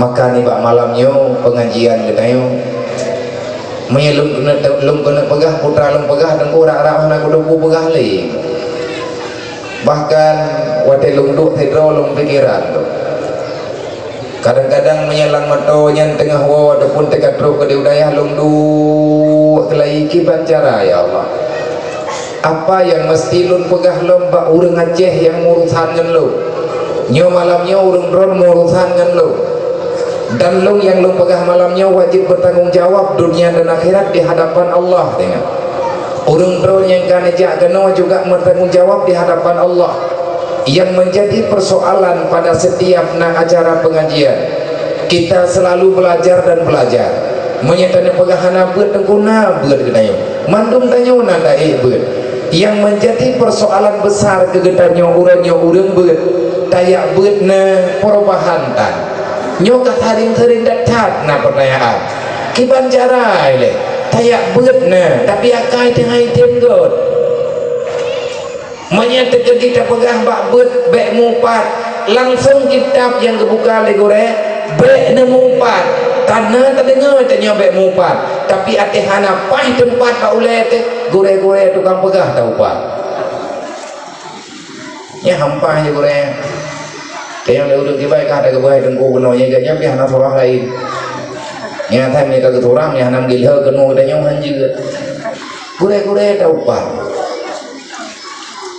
maka ni bak malamnya pengajian kita yo lum kena pegah putra lum pegah dan kurang arah nak kudu pegah le bahkan wate lum duk tidro lum pikiran tu kadang-kadang menyelang matonya tengah wa ataupun tekat teruk ke udaya lum duk kelai kiban cara ya Allah apa yang mesti lum pegah lum bak urang Aceh yang urusan ngan lu nyo malamnya urang dron urusan ngan lu dan lu yang lu pegah malamnya wajib bertanggung jawab dunia dan akhirat di hadapan Allah. Tengok urung drone yang kan ejak kena juga bertanggung jawab di hadapan Allah. Yang menjadi persoalan pada setiap acara pengajian, kita selalu belajar dan belajar menyatakan pegahana beut tengkuna beut gedayo mandum tanyo nanda beut yang menjadi persoalan besar kegedanyo urang beut tayak beutna perubahan tan nyokat haring-haring datat na pertanyaan kiban cara ile tayak beut na tapi akai tengah tenggot menyatakan kita pegah bak beut bek mumpat langsung kitab yang kebuka legore bek na mumpat tanah tak dengar tanya bek mumpat tapi atihana pai tempat bak ule te gore-gore tukang pegah tahu pak ya hampah je gore yang dah udah kibai kah ada kebaik tengku kenanya gaknya dia anak orang lain yang thay mereka keturang yang anak gilha kenu katanya hanjir gure-gure tahu pak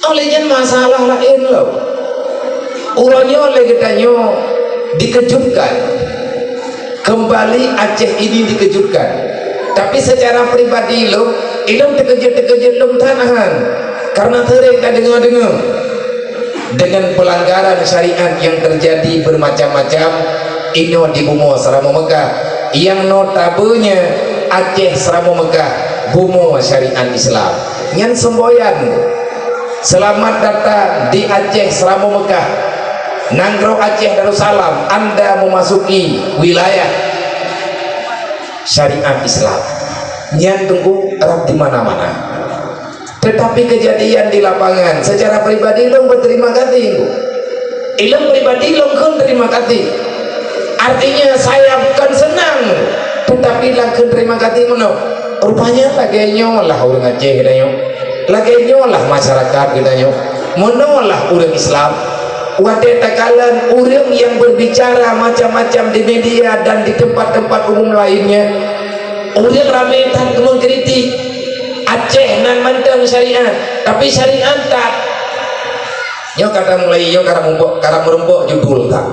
olehnya masalah lain loh urangnya oleh katanya dikejutkan kembali Aceh ini dikejutkan tapi secara pribadi lo ilmu terkejut lo tanahan karena terik tak dengar-dengar dengan pelanggaran syariat yang terjadi bermacam-macam ini di Bumo Seramo Mekah yang notabene Aceh Seramo Mekah Bumo syariat Islam yang semboyan selamat datang di Aceh Seramo Mekah Nanggro Aceh Darussalam Anda memasuki wilayah syariat Islam yang tunggu erat di mana-mana tetapi kejadian di lapangan secara pribadi lo berterima kasih ilmu pribadi lo kan terima kasih artinya saya bukan senang tetapi langsung terima kasih mana rupanya lagi nyolah orang Aceh kita nyok lagi nyolah masyarakat kita nyok menolak orang Islam wadah takalan orang yang berbicara macam-macam di media dan di tempat-tempat umum lainnya orang ramai tak mengkritik Aceh nan manteng syariat tapi syariat tak nyo kata mulai nyo kara merempok judul tak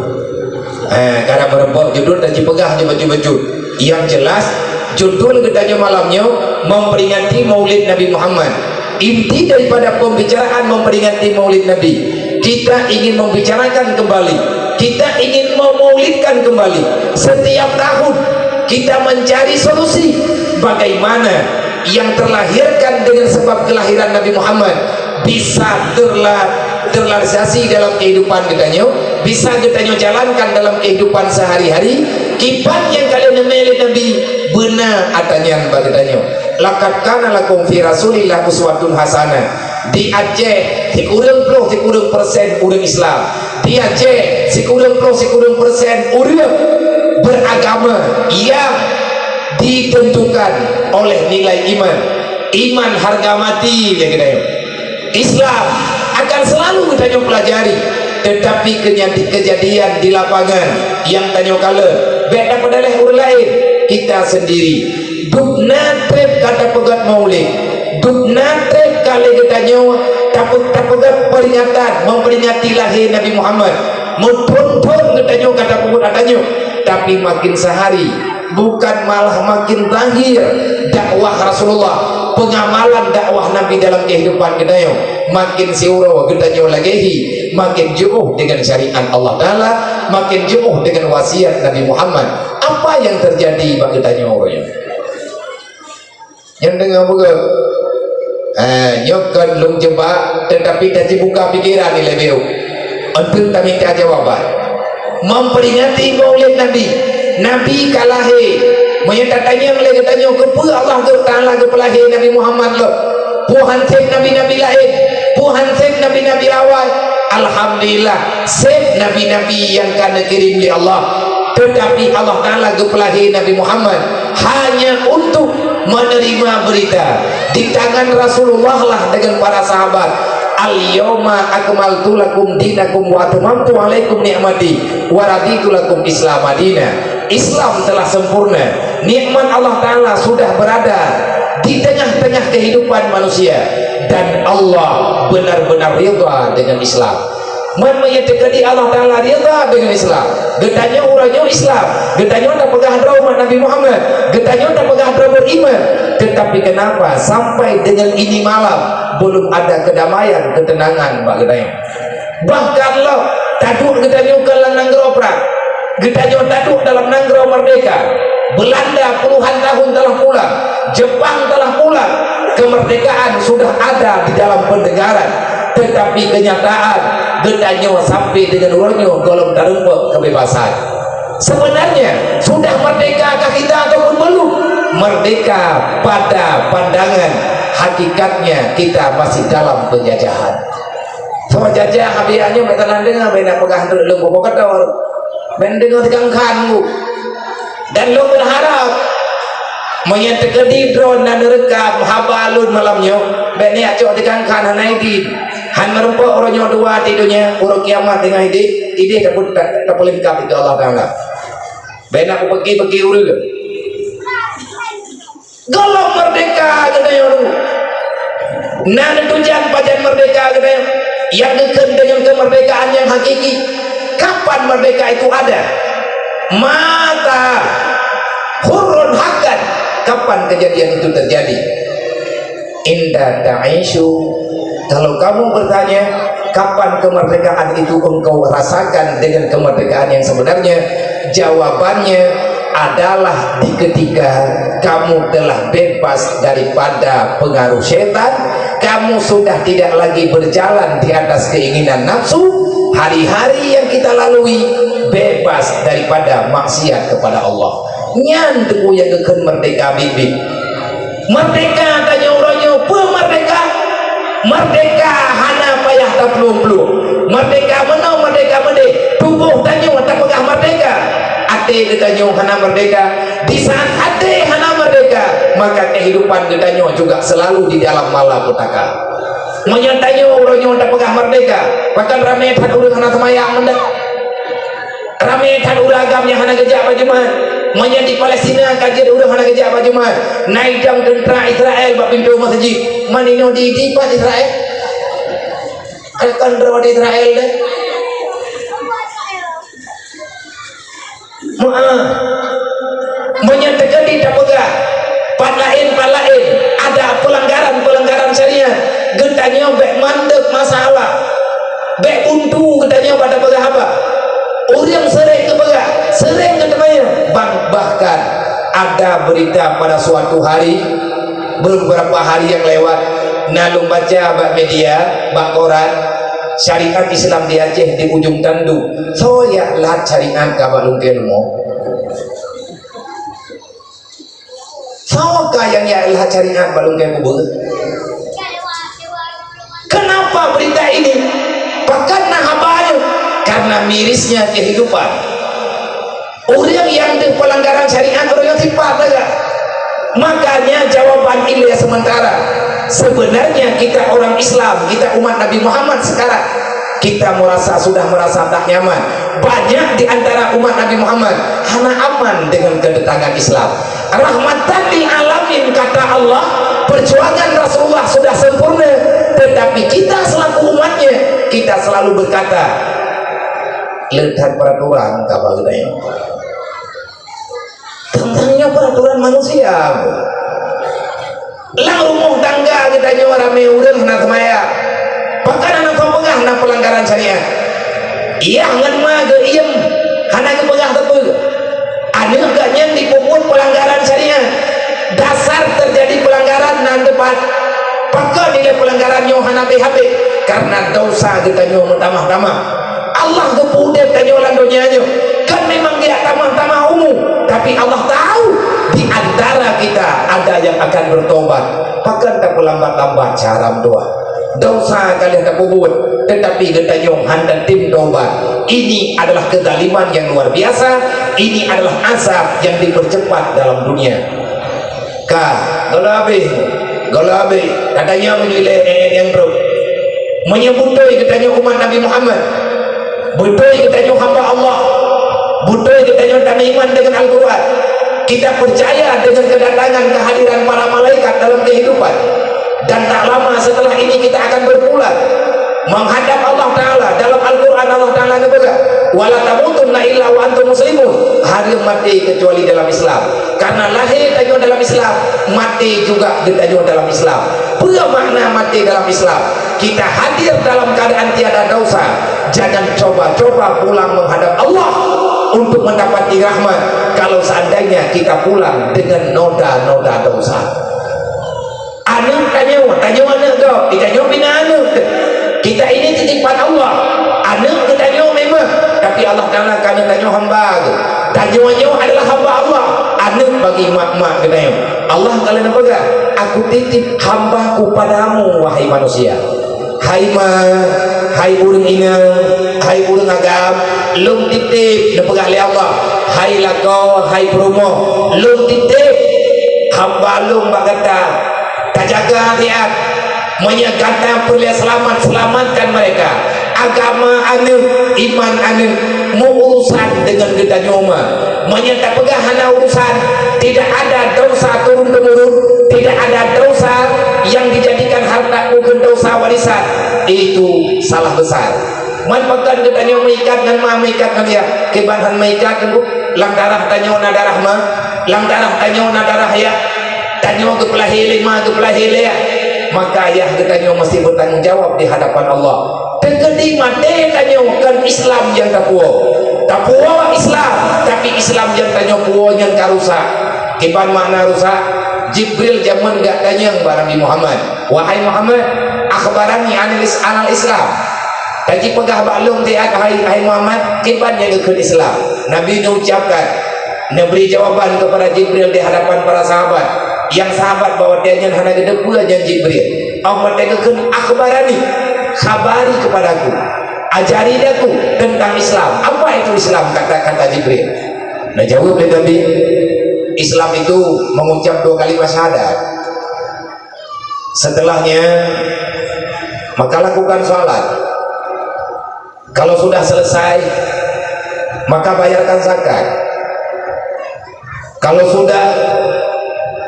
kara merempok judul dan dipegah baju-baju yang jelas judul gedanya malamnya memperingati maulid Nabi Muhammad inti daripada pembicaraan memperingati maulid Nabi kita ingin membicarakan kembali kita ingin memaulidkan kembali setiap tahun kita mencari solusi bagaimana yang terlahirkan dengan sebab kelahiran Nabi Muhammad bisa terrealisasi dalam kehidupan kita bisa kita jalankan dalam kehidupan sehari-hari kipan yang kalian memilih Nabi benar adanya bagi kita laqad kana lakum fi rasulillah uswatun hasanah di Aceh sikurang persen orang Islam di Aceh sikurang persen orang beragama yang ditentukan oleh nilai iman harga mati Islam akan selalu kita pelajari tetapi kejadian di lapangan yang tanya kala beda pada orang lain kita sendiri dukna trip kata pegat maulid dukna trip kali kita nyawa tak pegat peringatan memperingati lahir Nabi Muhammad mumpun kita nyawa kata pegat adanya tapi makin sehari bukan malah makin lahir dakwah Rasulullah pengamalan dakwah Nabi dalam kehidupan kita makin siuro kita lagi makin jauh dengan syariat Allah Ta'ala makin jauh dengan wasiat Nabi Muhammad apa yang terjadi bagi kita orangnya yang dengar buka nyokan lung jebak tetapi dah dibuka pikiran ni lebih untuk tak minta jawaban memperingati maulid Nabi kalahi menyatakannya oleh katanya kepa Allah Ta'ala kepelahi Nabi Muhammad lo puhan sek Nabi lahir puhan sek Nabi awal Alhamdulillah save nabi-nabi yang kana kirim oleh Allah. Tetapi Allah Ta'ala gepelahi Nabi Muhammad hanya untuk menerima berita. Di tangan Rasulullah lah dengan para sahabat, al-yawma akmaltu lakum dinakum wa atmamtu alaikum ni'mati wa raditu lakum Islam Madinah. Islam telah sempurna, nikmat Allah Ta'ala sudah berada di tengah-tengah kehidupan manusia, dan Allah benar-benar ridha dengan Islam. Menyatakan Allah Ta'ala ridha dengan Islam. Getanya orangnya Islam, getanya tak pegah umat Nabi Muhammad, getanya tak pegah beriman. Tetapi kenapa sampai dengan ini malam belum ada kedamaian, ketenangan bak getanya? Bahkan lo taduk getanya ke nanggro perang, getanya taduk dalam nanggro merdeka. Belanda puluhan tahun telah pulang, Jepang telah pulang, kemerdekaan sudah ada di dalam pendengaran. Tetapi kenyataan gedanya sampai dengan orangnya golong darumpa kebebasan. Sebenarnya sudah merdeka kita ataupun belum? Merdeka pada pandangan, hakikatnya kita masih dalam penjajahan. Sama jajah habiannya metanan dengar benda pegang dulu lembu kata benda dengar tegangkan dan lo berharap menyatakan di drone dan rekam habalun malamnya benda acok tegangkan hanai di han merempak orangnya dua tidurnya urut kiamat dengan ide tak boleh dikap itu Allah Ta'ala. Bena aku pergi urut golong merdeka katanya orang nah tujuan pajan merdeka katanya yang dengan kemerdekaan yang hakiki. Kapan merdeka itu ada? Mata hurun hakan. Kapan kejadian itu terjadi? Inda ta'ishu. Kalau kamu bertanya kapan kemerdekaan itu engkau rasakan dengan kemerdekaan yang sebenarnya, jawabannya adalah di ketika kamu telah bebas daripada pengaruh setan, kamu sudah tidak lagi berjalan di atas keinginan nafsu. Hari-hari yang kita lalui bebas daripada maksiat kepada Allah. Nyantu yang akan merdeka bibit. Merdeka tanya orangnya, pemerdeka. Merdeka hana payah tak peluk-peluk. Merdeka menau merdeka merdeka. Tubuh tanya tak pegah merdeka. Ate ditanya hana merdeka. Di saat ate hana merdeka, maka kehidupan ditanya juga selalu di dalam malapetaka. Menyantanya orangnya tak pegah merdeka. Bahkan ramai tak urang hana semayang mendak. Ramai tak urang agamnya hana gejak bajuman. Menjadi Palestina kajian urang hana gejak bajuman. Naik jam tentera Israel bak pintu masjid. Manino di dipat Israel. Akan rawat Israel deh. Menyatakan tidak pegah. Palain ada pelanggaran syariat. Getanya bek mandek masalah, bek buntu getanya pada pegah apa? Orang sering kepegah, sering ketemanya. Bahkan ada berita pada suatu hari, beberapa hari yang lewat, nalung baca bak media, bak koran, syariat Islam di Aceh di ujung tandu. So ya lah syariat kabalung kelmo. So yang ya lah syariat balung kelmo. Kenapa berita ini? Bahkan nahabanya karena mirisnya kehidupan. Orang yang di pelanggaran syariat orang yang sifat saja. Makanya jawaban ini ya sementara. Sebenarnya kita orang Islam, kita umat Nabi Muhammad sekarang, kita sudah merasa tak nyaman. Banyak di antara umat Nabi Muhammad hana aman dengan kedatangan Islam. Rahmatan lil alamin kata Allah, perjuangan Rasulullah sudah sempurna. Tetapi kita selaku umatnya, kita selalu berkata lihat peraturan kapal kita ini tentangnya peraturan manusia. Lang rumah tangga kita nyawa rame urang hana semaya. Bahkan anak kau pegah hana pelanggaran syariat. Iya ngan mah ge iem hana ge pegah teu. Anu gak nyen dipuput pelanggaran syariat. Dasar terjadi pelanggaran nan depan. Maka nilai pelanggaran Yohana BHB karena dosa kita nyo tamah-tamah. Allah kepudet tanya landonya kan memang dia tamah-tamah umum, tapi Allah tahu di antara kita ada yang akan bertobat. Bahkan tak lambat-lambat cara doa. Dosa kalian tak puput. tetapi getanyong handan tim taubat. Ini adalah kezaliman yang luar biasa. Ini adalah azab yang dipercepat dalam dunia. Golabe katanya menilai yang bro menyebutoi katanya umat Nabi Muhammad, butoi katanya hamba Allah, butoi katanya tanah iman dengan Al-Quran. Kita percaya dengan kedatangan kehadiran para malaikat dalam kehidupan, dan tak lama setelah ini kita akan berpulang menghadap Allah Ta'ala. Dalam Al-Quran Allah Ta'ala berkata, wala tamutunna illa wa antum muslimun. Hari mati kecuali dalam Islam. Karena lahir tanyo dalam Islam, mati juga tanyo dalam Islam. Apa makna mati dalam Islam? Kita hadir dalam keadaan tiada dosa. Jangan coba-coba pulang menghadap Allah untuk mendapati rahmat kalau seandainya kita pulang dengan noda-noda dosa. Anu tanyo anak dok, ditanyo bina anu. Kita ini titipan Allah. Anak ketanyo memang, tapi Allah Ta'ala kami tanyo hamba. Tanyo adalah hamba Allah. Anak bagi mak-mak ketanyo. Allah Ta'ala nak berkata, aku titip hambaku padamu wahai manusia. Hai ma, hai urang ina, hai urang agam, lum titip nak berkata oleh Allah. Hai lako, hai promo, lum titip hamba lum berkata, tajaga riat, menyatakan perlu selamatkan mereka. Agama anu, iman anu, mau urusan dengan kita nyoma, menyatakan pegahana urusan. Tidak ada dosa turun temurun, tidak ada dosa yang dijadikan harta bukan dosa warisan. Itu salah besar. Manfaatkan kita nyoma ikat dan ma ikat dia, kebahan ikat kan lang darah tanyo na darah ma, lang darah tanyo na darah ya, tanyo kepelahili ma kepelahili ya. Maka ayah ketanyo mesti bertanggung jawab di hadapan Allah. Tegedi mate tanyo kan Islam yang tapuo Islam, tapi Islam yang tanyo puo yang karusak. Kiban makna rusak? Jibril zaman gak tanyang barang Nabi Muhammad, wahai Muhammad, akhbarani anal Islam. Kaji pegah baklum tiak hai Muhammad, kiban yang ikut Islam. Nabi mengucapkan, memberi jawaban kepada Jibril di hadapan para sahabat. Yang sahabat bawa dia yang hana gede pula yang Jibril. Allah tegakan akhbarani, khabari kepadaku, ajari daku tentang Islam. Apa itu Islam? Kata Jibril. Nah jawab dia Nabi, Islam itu mengucap 2 kalimat syahadat. Setelahnya maka lakukan sholat. Kalau sudah selesai maka bayarkan zakat. Kalau sudah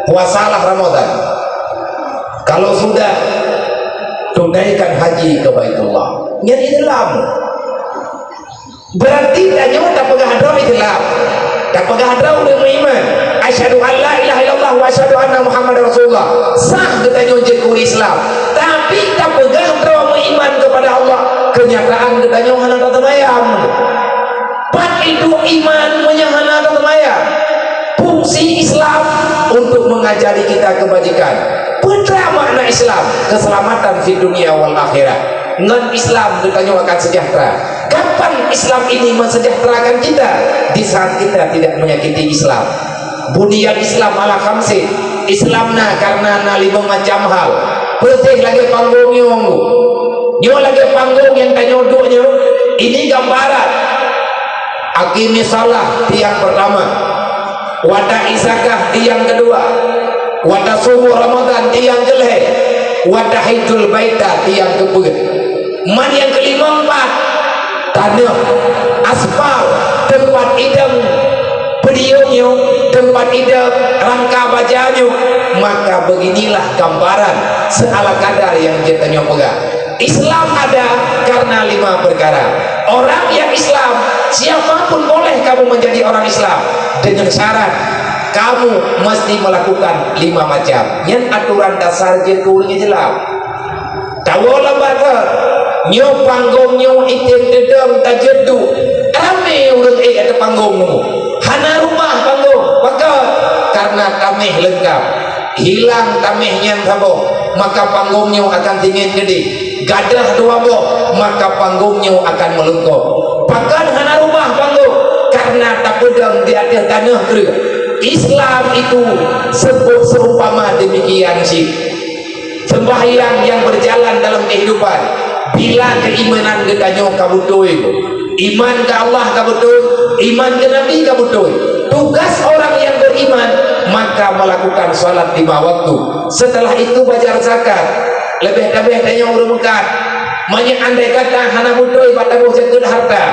puasalah Ramadan. Kalau sudah tunaikan haji ke Baitullah. Yang Islam berarti tanya tak pegah hadrah Islam, tak pegah hadrah dengan iman. Asyhadu an la ilaha illallah wa asyhadu anna Muhammadar Rasulullah. Sah kita nyuji Islam, tapi tak pegah hadrah iman kepada Allah. Kenyataan kita hana tatamayam. Pat itu iman menyahana tatamayam. Fungsi Islam untuk mengajari kita kebajikan. Putra makna Islam, keselamatan di dunia wal akhirat. Ngan Islam kita akan sejahtera. Kapan Islam ini mensejahterakan kita? Di saat kita tidak menyakiti Islam. Buniyal Islam ala khamsin. Islamna karena na 5 macam hal. Pertih lagi panggungnya. Nyo lagi panggung yang tanyodoknya. Ini gambaran. Aqimi salah tiang pertama. Wada izakah tiang kedua. Wada subuh Ramadan tiang kelih. Wada hijul baita tiang keput. Man yang kelima 4. Tanah, aspal, tempat idam pedionya, tempat idam rangka bajanya. Maka beginilah gambaran seala kadar yang kita pegang. Islam ada karena 5 perkara. Orang yang Islam, siapapun boleh kamu menjadi orang Islam, dengan syarat kamu mesti melakukan 5 macam. Yang aturan dasar jekulnya jelas. Tawola bakar, nyo panggung nyo itim dedam tajedu. Rame urang ada panggungmu. Hana rumah panggung, bakar karena tamih lengkap. Hilang tamihnya sabo, maka panggungnya akan dingin gede. Gadah 2 boh, maka panggungnya akan melengkap. Bahkan hana rumah panggung karena tak pedang di atas tanah kering. Islam itu sebut seumpama demikian sih. Sembahyang yang berjalan dalam kehidupan bila keimanan getanyo kabutoi, iman ke Allah kabutoi, iman ke Nabi kabutoi. Tugas orang yang beriman maka melakukan sholat 5 waktu, setelah itu bayar zakat, lebih-lebih tanya urung mekat. Banyak andai kata hana butoi pada jaket harta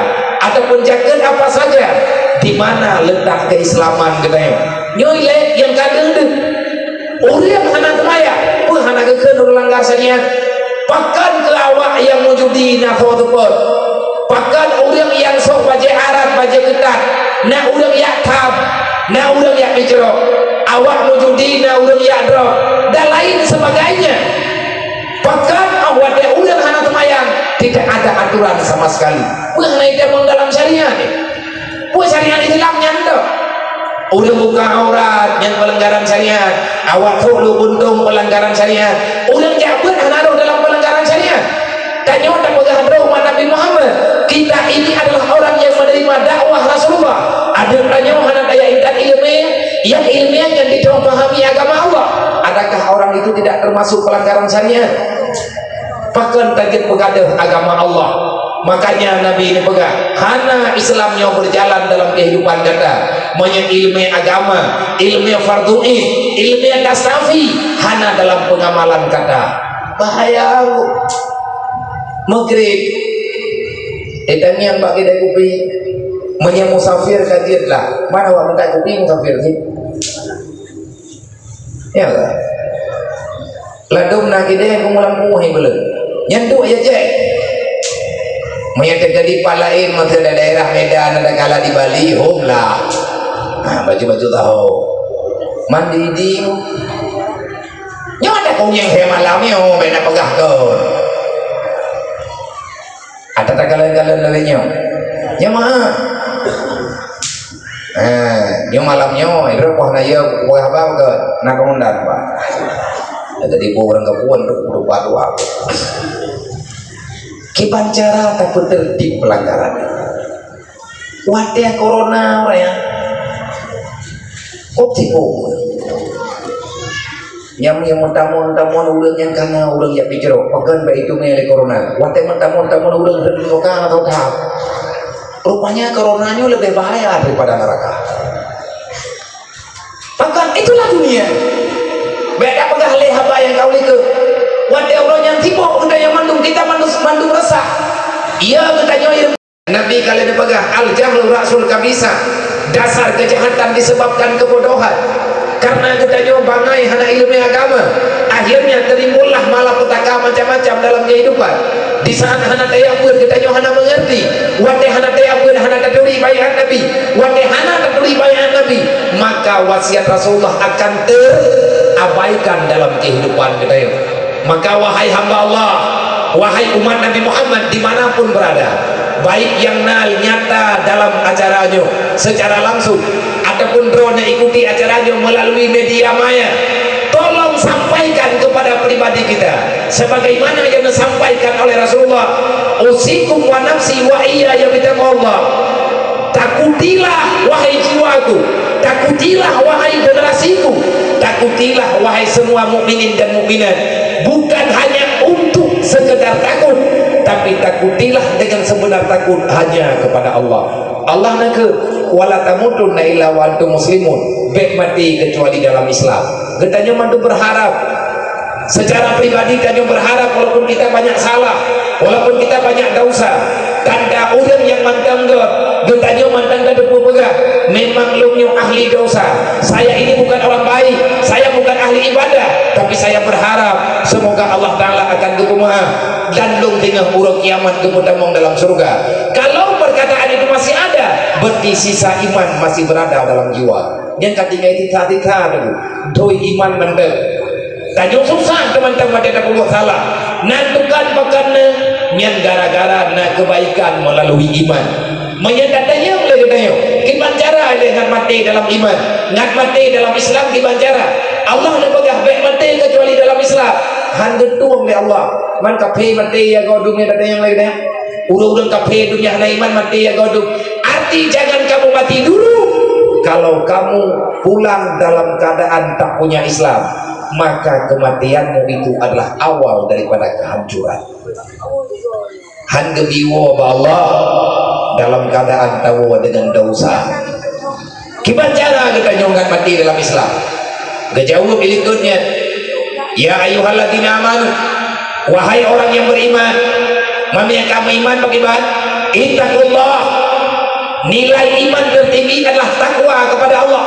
ataupun jaket apa saja, di mana letak keislaman katanya nyoile yang kadang deh orang hana temaya pun hana kekeh langgar sania pakan ke awak yang mujudi nafaw tepot pakan orang yang sok baca arat baca ketat na orang yak tab na orang yak bicerok awak mujudi na orang yak drop dan lain sebagainya. Bahkan awak dia udah hana temayang tidak ada aturan sama sekali. Bukan itu dalam syariat ni. Bukan syariat itu dalam nyanda. Udah buka aurat yang pelanggaran syariat. Awak lu untung pelanggaran syariat. Udah jabut hana dalam pelanggaran syariat. Tanya tak pegang umat Nabi Muhammad. Kita ini adalah orang yang menerima dakwah Rasulullah. Ada tanya hana daya intan ilmiah yang ilmiahnya tidak memahami agama Allah. Adakah orang itu tidak termasuk pelanggaran syariat? Bahkan tajid pegadah agama Allah. Makanya Nabi ini pegang hana Islamnya berjalan dalam kehidupan kata banyak ilmu agama, ilmu fardu'in, ilmu tasawuf hana dalam pengamalan kata bahaya maghrib edangian bagi kedai kopi banyak musafir kajian lah mana orang kedai kopi musafir sih ya lah ladum nak kedai kumulang puhi belum nyantuk aja cek banyak terjadi palain masa daerah Medan ada kala di Bali home lah baju-baju tahu mandi di nyo ada kau yang saya malam yo bena pegah kau ada tak kalian lainnya nyo mah nyo malamnya itu kau naya kau apa ke nak kondan pak jadi orang kepuan lupa doa kibancara tak tertib pelanggaran wadah corona orang ya kok tipu yang mentamun ulang yang karena ulang ya pikir pakan baik itu mengenai corona wadah mentamun ulang terbuka atau tak rupanya coronanya lebih bahaya daripada neraka bahkan itulah dunia beda pegah lehaba yang kau lihat wadah orang yang tipu udah yang mandung kita mandung resah iya katanya Nabi kalian pegang al-jahlu ra'sul kabisa dasar kejahatan disebabkan kebodohan karena katanya bangai hana ilmu agama akhirnya terimbullah malapetaka macam-macam dalam kehidupan di saat hana tayabur katanya hana mengerti wadah hana tayabur hana taturi bayar Nabi wadah hana taturi bayar Nabi maka wasiat Rasulullah akan terabaikan dalam kehidupan kita. Maka wahai hamba Allah, wahai umat Nabi Muhammad dimanapun berada, baik yang nyata dalam acaranya secara langsung ataupun drone ikuti acaranya melalui media maya, tolong sampaikan kepada pribadi kita sebagaimana yang disampaikan oleh Rasulullah, usikum wa nafsi wa iya ya bitaqallah. Takutilah wahai jiwaku, takutilah wahai generasiku, takutilah wahai semua mukminin dan mukminat, bukan hanya untuk sekedar takut, tapi takutilah dengan sebenar takut hanya kepada Allah. Allah nake wala tamutunna illa wa antum muslimun, baik mati kecuali dalam Islam. Getanya mantu berharap secara pribadi kita berharap walaupun kita banyak salah, walaupun kita banyak dosa, tanda orang yang mantang getanya mantang depu pegah memang lumnya ahli dosa. Saya ini bukan orang baik, saya bukan ahli ibadah, tapi saya berharap semoga Allah Ta'ala akan kumaha dan lung tinggal buruk kiamat kemudian dalam surga. Kalau perkataan itu masih ada, berarti sisa iman masih berada dalam jiwa. Yang ketiga itu tadi doi iman mendek. Tajung susah teman-teman pada Allah salah. Nantukan makannya yang gara-gara nak kebaikan melalui iman. Menyadatanya oleh katanya gimana cara dengan mati dalam iman, ngat mati dalam Islam gimana cara? Allah nak pegah baik mati kecuali dalam Islam. Handu tuang oleh Allah. Man kafe mati ya godung yang datang yang lain dah. Urang-urang kafe dunia hana iman mati ya godung. Arti jangan kamu mati dulu. Kalau kamu pulang dalam keadaan tak punya Islam, maka kematianmu itu adalah awal daripada kehancuran. han gebiwo ba Allah dalam keadaan tawa dengan dosa. Gimana cara kita nyongkan mati dalam Islam? Kejauh berikutnya, ya ayyuhalladzina amanu, wahai orang yang beriman, mana yang kamu iman bagaimana? Ittaqullah, nilai iman tertinggi adalah takwa kepada Allah.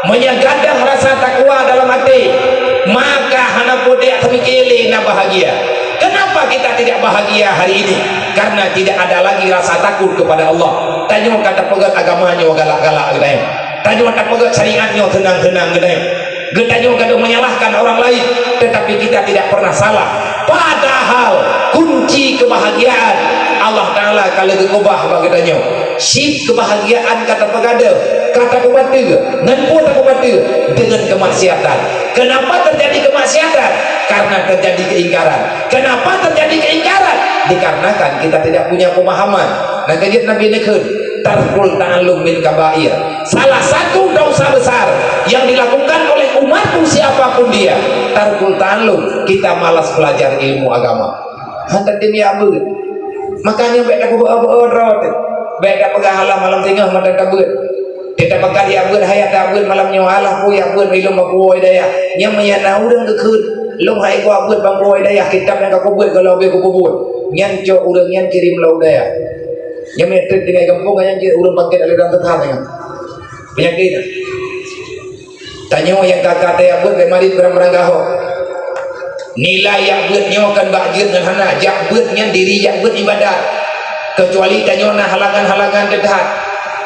Menyagadang rasa takwa dalam hati, maka hana podek temikili na bahagia. Kenapa kita tidak bahagia hari ini? Karena tidak ada lagi rasa takut kepada Allah. Tanya kata pegat agamanya galak-galak gitu. Tanya kata pegat syariatnya tenang-tenang gitu. Tanya kata menyalahkan orang lain, tetapi kita tidak pernah salah. Padahal kunci kebahagiaan Allah Ta'ala kalau diubah bagi tanya sip kebahagiaan kata pegada kata kubati dan pun tak kubati dengan kemaksiatan. Kenapa terjadi kemaksiatan? Karena terjadi keingkaran. Kenapa terjadi keingkaran? Dikarenakan kita tidak punya pemahaman. Nah kajian Nabi nekun tarkul ta'allum min kabair, salah satu dosa besar yang dilakukan oleh umatku siapapun dia, tarkul ta'allum, kita malas belajar ilmu agama. Hantar tim ya abu, makanya baik aku berorot, baik aku pegahalah malam tengah mata kabut, kita pegang ya abu, hayat abu malam nyawalah pu ya abu ilmu aku daya, yang menyana udang kekut, long hai aku abu bangku daya, kitab yang aku buat kalau aku buat, nyan cok udang nyan kirim lau daya. Yang metrik dengan kampung yang kira urang bangkit aliran tetangga penyakit. Tanya yang kakak teh abut kemarin berang-berang nilai yang buatnya akan bakjir dengan hana jak buatnya diri jak buat ibadat kecuali tanya na halangan-halangan dekat.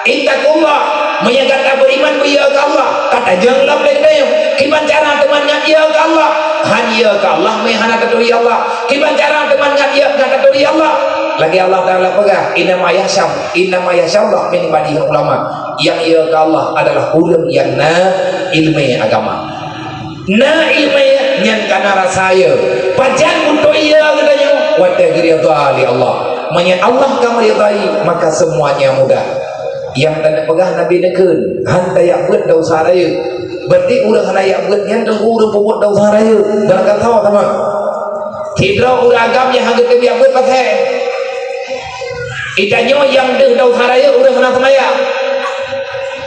Ittaqullah, menyagata beriman biya ke Allah kata jangan boleh dia kiban cara teman ngat ya ke Allah han ya ke Allah me hana katuri Allah kiban cara teman ngat ya katuri Allah. Lagi Allah Ta'ala pegah inama yashallah min ibadihi ulama, yang ia ke Allah adalah ulun yang na ilmu agama, na ilmu yang kana rasaya pajan untuk ia katanya wa tagridha li Allah, menyat Allah kamu ridai maka semuanya mudah. Yang tanda pegah Nabi nekeun hanta yak beut dosa raya, berarti urang hana yak beut nyan tong urang puput dosa raya dalam kata sama tidro urang agam yang hanggeut ke yak beut pathe itanyo yang deh dosa raya urang hana semaya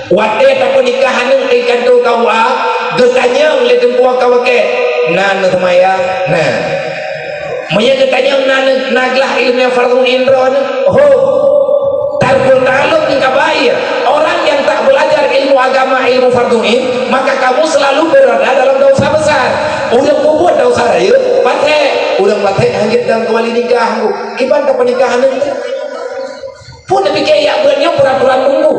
wate tak nikahan ikan tu kawa getanya le tempuak kawake nan semaya nah maya getanya nan naglah ilmu fardhu indron ho tarkul ta'allum min kabair. Orang yang tak belajar ilmu agama, ilmu fardhu'in, maka kamu selalu berada dalam dosa besar. Udah buat dosa raya pathe urang pathe hangit dan kawali nikah kiban tak pernikahan itu pun nabi kaya buatnya peraturan tunggu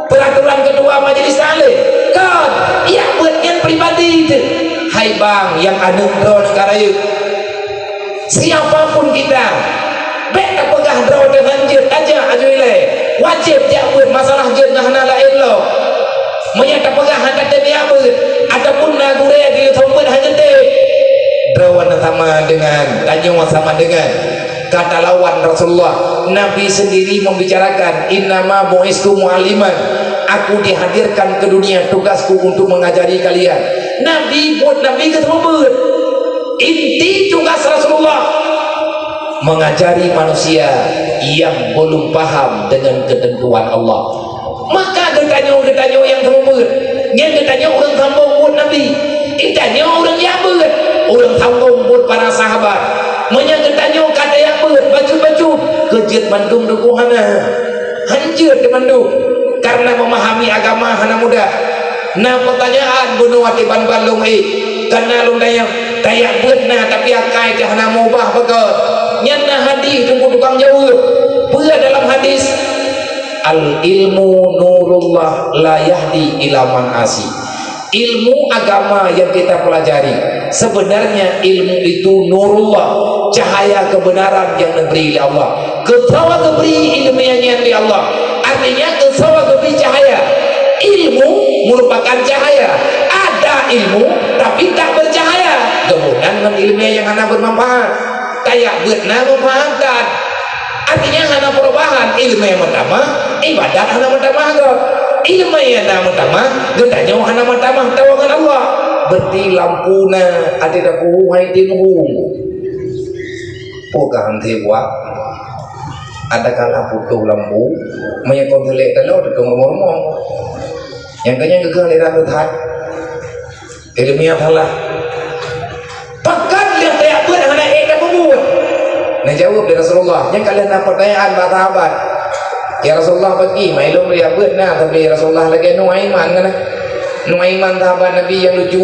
peraturan kedua majelis saleh kan iya buatnya pribadi itu. Hai bang yang ada draw negara yuk siapapun kita baik tak pegah draw dengan jid aja ajuile wajib dia buat masalah jid ngahna lain lo menyata pegah hantar dia buat ataupun nagure di tombol hanya deh drawan sama dengan tanya sama dengan kata lawan Rasulullah. Nabi sendiri membicarakan innama bu'istu mu'alliman, aku dihadirkan ke dunia tugasku untuk mengajari kalian. Nabi buat Nabi ketemu inti tugas Rasulullah mengajari manusia yang belum paham dengan ketentuan Allah. Maka getanya yang terbut yang getanya orang sambung buat Nabi itanya orang yang buat orang sambung buat para sahabat menyagetanya kata yang buat baju-baju kejut mandung dukuhana hancur di mandung karena memahami agama hana mudah. Nah pertanyaan bunuh hati ban-ban karena lu dayang kayak buat nah tapi akai ke hana mubah baga nyana hadis tunggu tukang jauh pula dalam hadis al ilmu nurullah la yahdi ila man asi. Ilmu agama yang kita pelajari sebenarnya ilmu itu nurullah, cahaya kebenaran yang diberi oleh Allah. Ketawa diberi ilmu yang dari Allah, artinya ketawa diberi cahaya. Ilmu merupakan cahaya. Ada ilmu tapi tak bercahaya. Kemudian ilmu yang hanya bermanfaat, kayak benar memanfaatkan. Artinya hanya perubahan. Ilmu yang pertama ibadat hanya pertama ilmu yang pertama getanya hanya pertama tawakan Allah berarti lampuna ada dah puhai timhu pokah henti buat ada kala putuh lampu menyekon telek telok dekat ngomong yang kanya gegal era tuhan ilmiah salah pekan lihat tak apa dengan anak pembuat nah jawab dari Rasulullah yang kalian nak pertanyaan sahabat ya Rasulullah pergi mailum dia buat nah tapi Rasulullah lagi Nuaiman kan Nuaiman sahabat Nabi yang lucu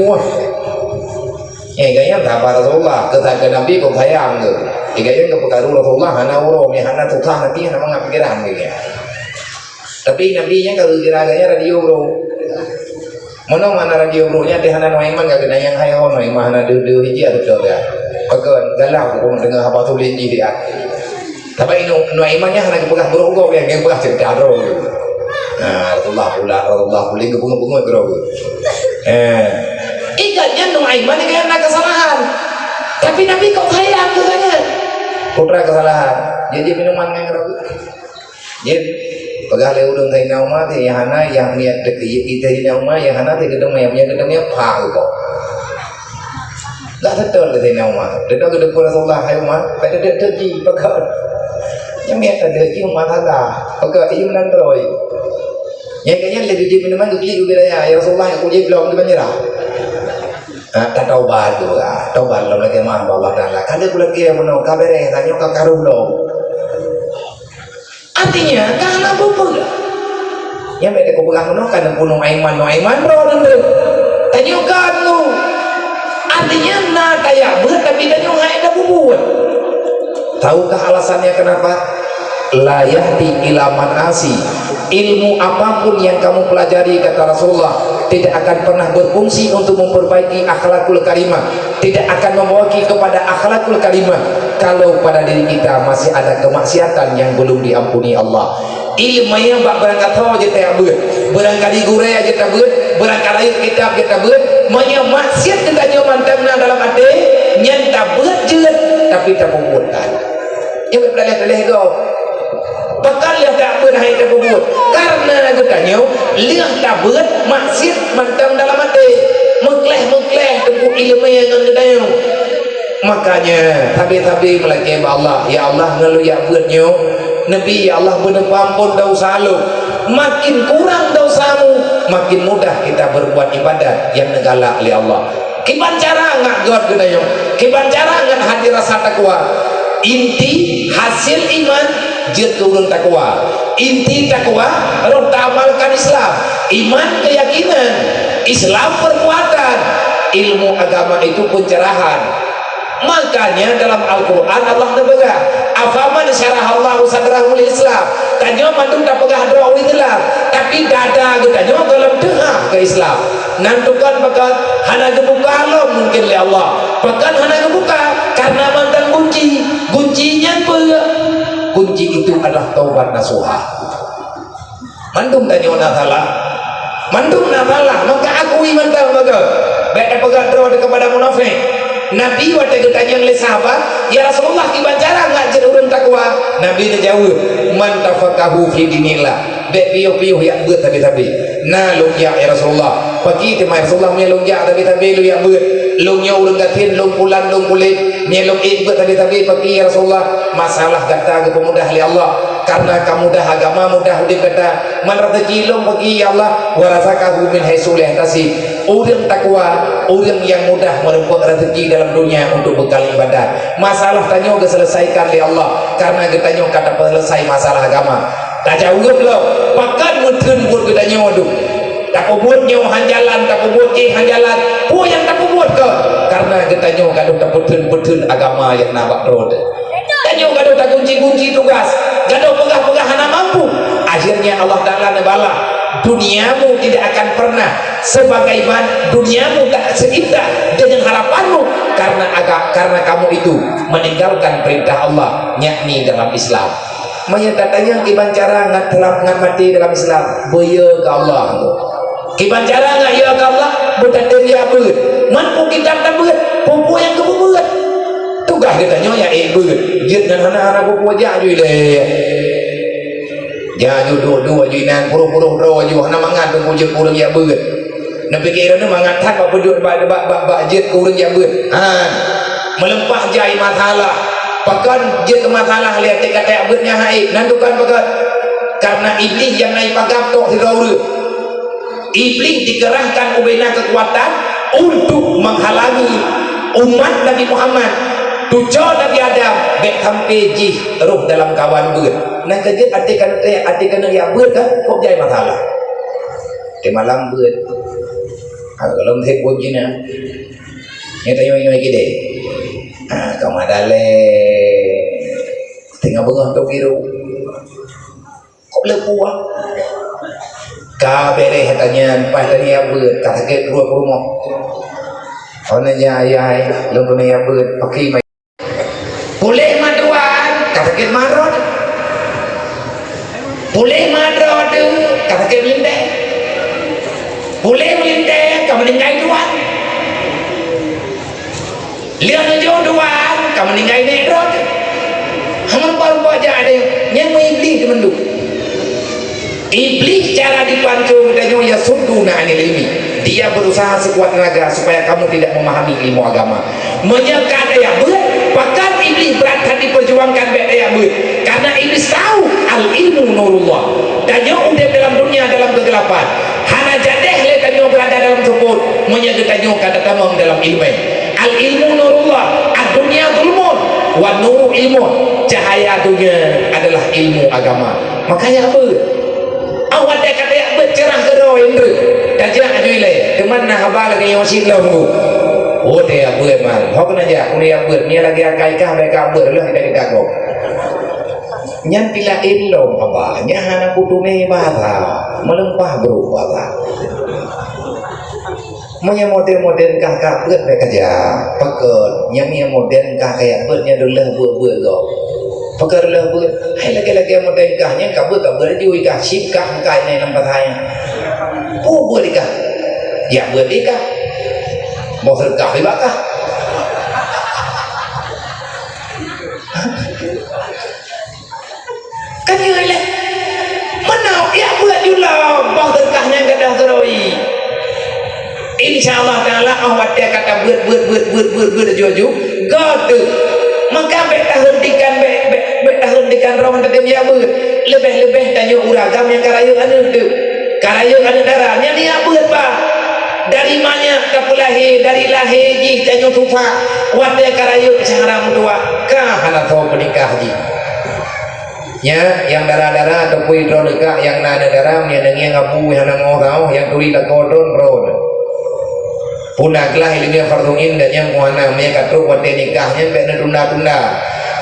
gaya sahabat Rasulullah ketika Nabi kau sayang tu gaya keperkaru Rasulullah hana urom ya hana tutah Nabi hana mengap pikiran gaya tapi Nabi nya kalau kira-kira radio bro mana radio bro nya teh hana Nuaiman gak kena yang hayo Nuaiman hana deu hiji atau ya pakai galau aku dengar apa tu lagi dia tapi Nuaiman nya hana kepegah bro yang pegah cerita bro nah Rasulullah pula bunga-bunga bro ikannya Nuaiman ini kena kesalahan tapi Nabi kok sayang katanya putra kesalahan jadi minuman yang ragu jadi pegah le udang kai nauma teh hana yang niat dek kita di nauma yang hana teh gedeng yang pa kok enggak betul ke nauma dedok gedeng Rasulullah hai umma pada dek ji pegah yang niat ada ji umma thala pegah ieu nan teroi yang kayaknya lebih di minuman dulu juga ya Rasulullah aku je belum dibanjirah tak taubat tu lah taubat lo lagi mah Allah Taala kada pula kia mono kabere tanya ka karuh lo artinya kana bubul yang beda ko pegang mono kana puno Aiman bro nanti tanya kan lu artinya na kayak beut tapi tanya hai ada bubul tahukah alasannya kenapa la yahdi ila manasi ilmu apapun yang kamu pelajari kata Rasulullah tidak akan pernah berfungsi untuk memperbaiki akhlakul karimah tidak akan membawa kepada akhlakul karimah kalau pada diri kita masih ada kemaksiatan yang belum diampuni Allah ilmu yang berangkat tahu je tak beut berangkali gure aja tak beut berangkali kitab kita beut manya maksiat kita nyomantangna dalam hati nyanta beut je tapi tak membuatkan yang berlalu-lalu itu bakal lihat tak berhai tak berbuat karena katanya lihat tak buat maksiat mantang dalam hati mekleh tepuk ilmu yang katanya makanya tabi melaki Allah ya Allah ngalu ya buatnya Nabi ya Allah benar ampun dosa lu makin kurang dosamu makin mudah kita berbuat ibadat yang negala oleh Allah kiban cara ngak God katanya kiban cara ngak hadir rasa takwa inti hasil iman jid turun takwa inti takwa harus amalkan Islam iman keyakinan Islam perbuatan ilmu agama itu pencerahan makanya dalam Al-Quran Allah berkata afaman syarahallahu sadrahu lil Islam tanya mantu tak pegah doa Islam tapi dada katanya dalam tengah ke Islam nantukan bakal hana gebuka Allah mungkin oleh Allah bahkan hana gebuka karena mantan kuncinya apa kunci itu adalah taubat nasuha mandum tanya salah mandum salah maka akui mantan maka baik pegang doa kepada munafik Nabi waktu ditanya oleh sahabat ya Rasulullah kibancara enggak jadi orang takwa Nabi dia jawab man tafaqahu fi dinillah dek piu-piu yang beut tapi nah lu ya Rasulullah pagi tu mai Rasulullah me lu ya tapi lu yang beut lu nya urang gatin lu pulan lu kulit me lu beut tapi pagi ya Rasulullah masalah kata ke pemudah li Allah karena kamu dah agama mudah hidup kata man rezeki lu pagi ya Allah wa razaqahu min haitsu la yahtasib orang takwa orang yang mudah menumpuk rezeki dalam dunia untuk bekal ibadat masalah tanya ke selesaikan oleh Allah karena kita tanya kata selesai masalah agama tak jauh lo pakan mutun buat kita nyodu tak buat nyaw hanjalan tak buat ke hanjalan pu yang tak buat ke karena kita nyaw gaduh tak putun agama yang nabak road tanya gaduh tak kunci tugas gaduh pegah hana mampu akhirnya Allah Ta'ala nebala duniamu tidak akan pernah sebagaimana duniamu tak seindah dengan harapanmu karena kamu itu meninggalkan perintah Allah yakni dalam Islam menyatakannya kiban cara ngat telah mati dalam Islam boya ke Allah kiban cara ngat ya ke Allah bertanda dia beut mampu kita tak beut pupu yang kebeut tugas katanya ya beut jid dengan anak-anak pupu aja le ya dua jinan puluh ro ju hana mangan tu je kurang ya beut nabi kira ni mangan tak apa duduk bak jid kurang ya beut melempah jai masalah pakan dia ke masalah lihat kata abutnya haid nandukan pakan karena iblis yang naik pagap tok sirauru iblis dikerahkan ubena kekuatan untuk menghalangi umat Nabi Muhammad tujuh Nabi Adam bek sampai jih roh dalam kawan beut nah kerja artikan ya beut kan kok jadi masalah di malam beut kalau melihat begini ni tanya gede kamadale tengah bengah tu biru kok lepuah kabere tanya pas tadi ya beut kata ke keluar rumah ona ayah lembut ya beut pakai boleh maduan kata ke marot boleh madrot kata ke melinteh boleh melinteh kamu ninggai duan lihat jodohan kamu ninggai nedrot haman baru baca ada yang iblis teman-teman iblis cara dipancung dan ya suduna anil ilmi dia berusaha sekuat tenaga supaya kamu tidak memahami ilmu agama menyekat daya beut bahkan iblis berat diperjuangkan daya beut karena iblis tahu al ilmu nurullah dan yang udah dalam dunia dalam kegelapan hana jadeh lekan yang berada dalam sebut menyekat yang kata tamam dalam ilmu al ilmu nurullah ad dunia zulmun wa nuru ilmu cahaya dunia adalah ilmu agama makanya apa awak dia kata yang bercerah ke roh indra dan cerah ajui le teman nak habal lagi yang masih lembu oh dia beut man hok na ja kun dia beut ni lagi akai kah mereka beut lah kita kagok nyan pila ilom apa nya hana kutune bahasa melempah bro apa punya model-model kah beut mereka ja peker nya model kah kayak beutnya dulu beut go peker le beut hai lagi model kahnya ka beut ajui kah sip kah kai nei lam pathai oh beut kah ya beut kah mau sedekah riba kah kan ye le menau ya beut jula bang sedekahnya gadah teroi insyaallah taala awak dia kata beut juju gadu maka beta hentikan roman tetap ya beut lebih tanya uragam yang karayu anu darahnya dia beut pak dari mana kapulahi dari lahir ji tanya tufa wate karayu cara mutua kah hana tahu menikah ji nya yang darah atau puidro dekat yang nada darah yang dengi ngabu yang ngorau yang tuli lakodon ron punaklah ilmu fardungin dan yang muana menyakatruk wate nikahnya pena tunda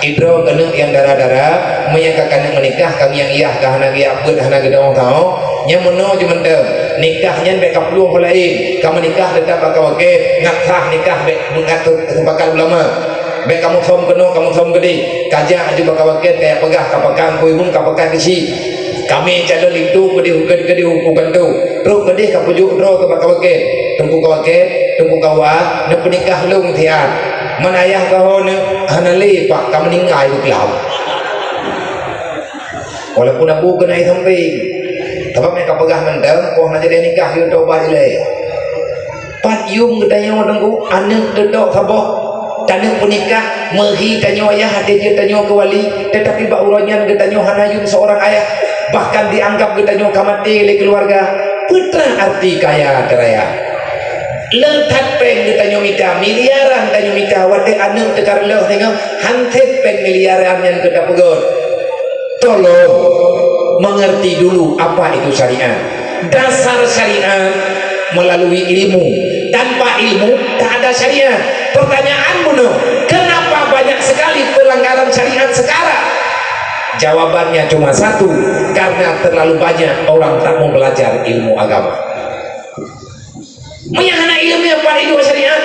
idro kena yang darah menyakakan menikah kami yang iyah kahana gia beut hana gedong tahu nya meno cuma nikahnya be kapluh lain kamu nikah tetap bakal oke ngatrah nikah be mengatur bakal ulama be kamu som keno kamu som gede kajah aju bakal oke kayak pegah kapakan kuibung kapakan kisi kami calon itu gede hukuman tu terus gede kapujuk ro ke bakal oke tunggu kawa na penikah lung tian manayah kau ne hanali pak kamu ninggai buklau walaupun aku kena sampai tapi mereka pegah mendem kau nak jadi nikah you coba dile pat yung katanya tunggu anak dedok sabok tanah penikah mehi tanyo ayah hati tanyo ke wali tetapi bak uranyan tanyo hanayun seorang ayah bahkan dianggap tanyo kamati oleh keluarga putra arti kaya teraya letak peng tanyo mita miliaran tanyo mita wate anak tekar leh tengok hantet peng miliaran yang kita pegot tolong mengerti dulu apa itu syariat dasar syariat melalui ilmu tanpa ilmu tak ada syariat pertanyaanmu no kenapa banyak sekali pelanggaran syariat sekarang jawabannya cuma satu karena terlalu banyak orang tak mau belajar ilmu agama menyahana ilmu yang pada itu syariat